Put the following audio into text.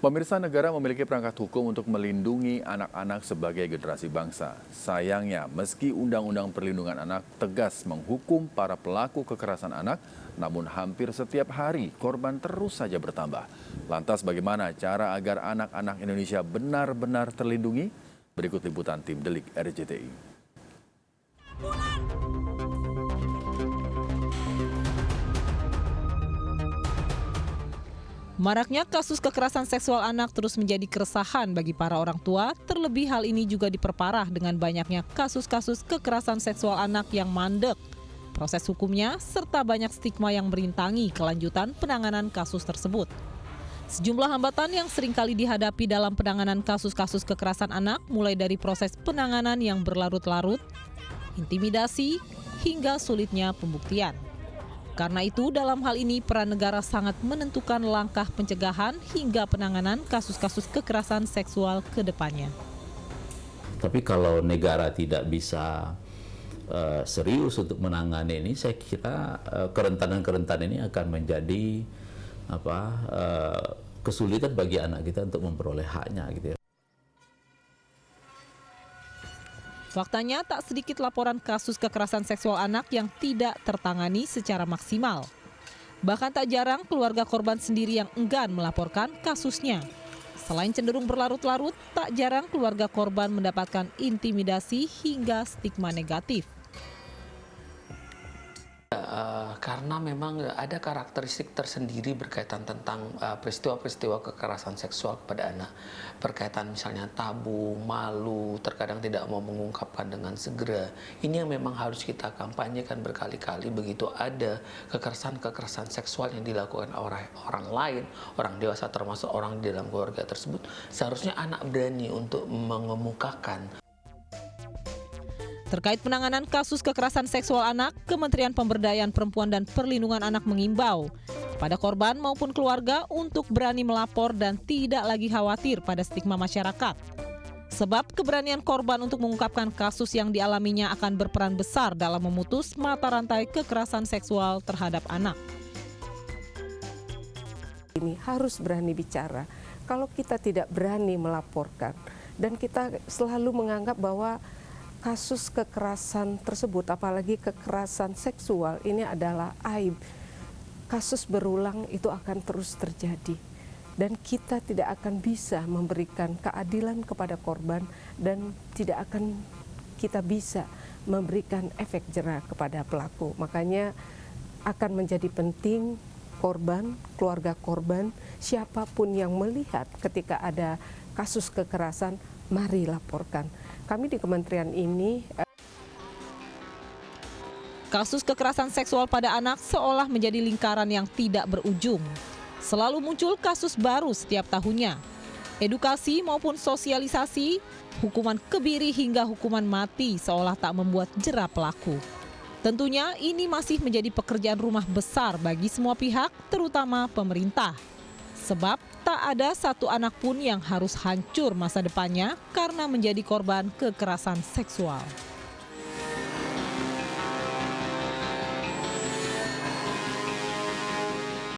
Pemirsa, negara memiliki perangkat hukum untuk melindungi anak-anak sebagai generasi bangsa. Sayangnya, meski Undang-Undang Perlindungan Anak tegas menghukum para pelaku kekerasan anak, namun hampir setiap hari korban terus saja bertambah. Lantas bagaimana cara agar anak-anak Indonesia benar-benar terlindungi? Berikut liputan tim Delik RCTI. Maraknya kasus kekerasan seksual anak terus menjadi keresahan bagi para orang tua, terlebih hal ini juga diperparah dengan banyaknya kasus-kasus kekerasan seksual anak yang mandek. Proses hukumnya serta banyak stigma yang merintangi kelanjutan penanganan kasus tersebut. Sejumlah hambatan yang seringkali dihadapi dalam penanganan kasus-kasus kekerasan anak mulai dari proses penanganan yang berlarut-larut, intimidasi, hingga sulitnya pembuktian. Karena itu, dalam hal ini peran negara sangat menentukan langkah pencegahan hingga penanganan kasus-kasus kekerasan seksual ke depannya. Tapi kalau negara tidak bisa serius untuk menangani ini, saya kira kerentanan-kerentanan ini akan menjadi kesulitan bagi anak kita untuk memperoleh haknya, gitu ya. Faktanya, tak sedikit laporan kasus kekerasan seksual anak yang tidak tertangani secara maksimal. Bahkan tak jarang keluarga korban sendiri yang enggan melaporkan kasusnya. Selain cenderung berlarut-larut, tak jarang keluarga korban mendapatkan intimidasi hingga stigma negatif. Karena memang ada karakteristik tersendiri berkaitan tentang peristiwa-peristiwa kekerasan seksual kepada anak. Berkaitan misalnya tabu, malu, terkadang tidak mau mengungkapkan dengan segera. Ini yang memang harus kita kampanyekan berkali-kali begitu ada kekerasan-kekerasan seksual yang dilakukan oleh orang lain, orang dewasa termasuk orang di dalam keluarga tersebut. Seharusnya anak berani untuk mengemukakan. Terkait penanganan kasus kekerasan seksual anak, Kementerian Pemberdayaan Perempuan dan Perlindungan Anak mengimbau kepada korban maupun keluarga untuk berani melapor dan tidak lagi khawatir pada stigma masyarakat. Sebab keberanian korban untuk mengungkapkan kasus yang dialaminya akan berperan besar dalam memutus mata rantai kekerasan seksual terhadap anak. Ini harus berani bicara. Kalau kita tidak berani melaporkan dan kita selalu menganggap bahwa kasus kekerasan tersebut, apalagi kekerasan seksual, ini adalah aib. Kasus berulang itu akan terus terjadi. Dan kita tidak akan bisa memberikan keadilan kepada korban dan tidak akan kita bisa memberikan efek jera kepada pelaku. Makanya akan menjadi penting korban, keluarga korban, siapapun yang melihat ketika ada kasus kekerasan, mari laporkan. Kami di kementerian ini kasus kekerasan seksual pada anak seolah menjadi lingkaran yang tidak berujung. Selalu muncul kasus baru setiap tahunnya. Edukasi maupun sosialisasi, hukuman kebiri hingga hukuman mati seolah tak membuat jera pelaku. Tentunya ini masih menjadi pekerjaan rumah besar bagi semua pihak, terutama pemerintah. Sebab tak ada satu anak pun yang harus hancur masa depannya karena menjadi korban kekerasan seksual.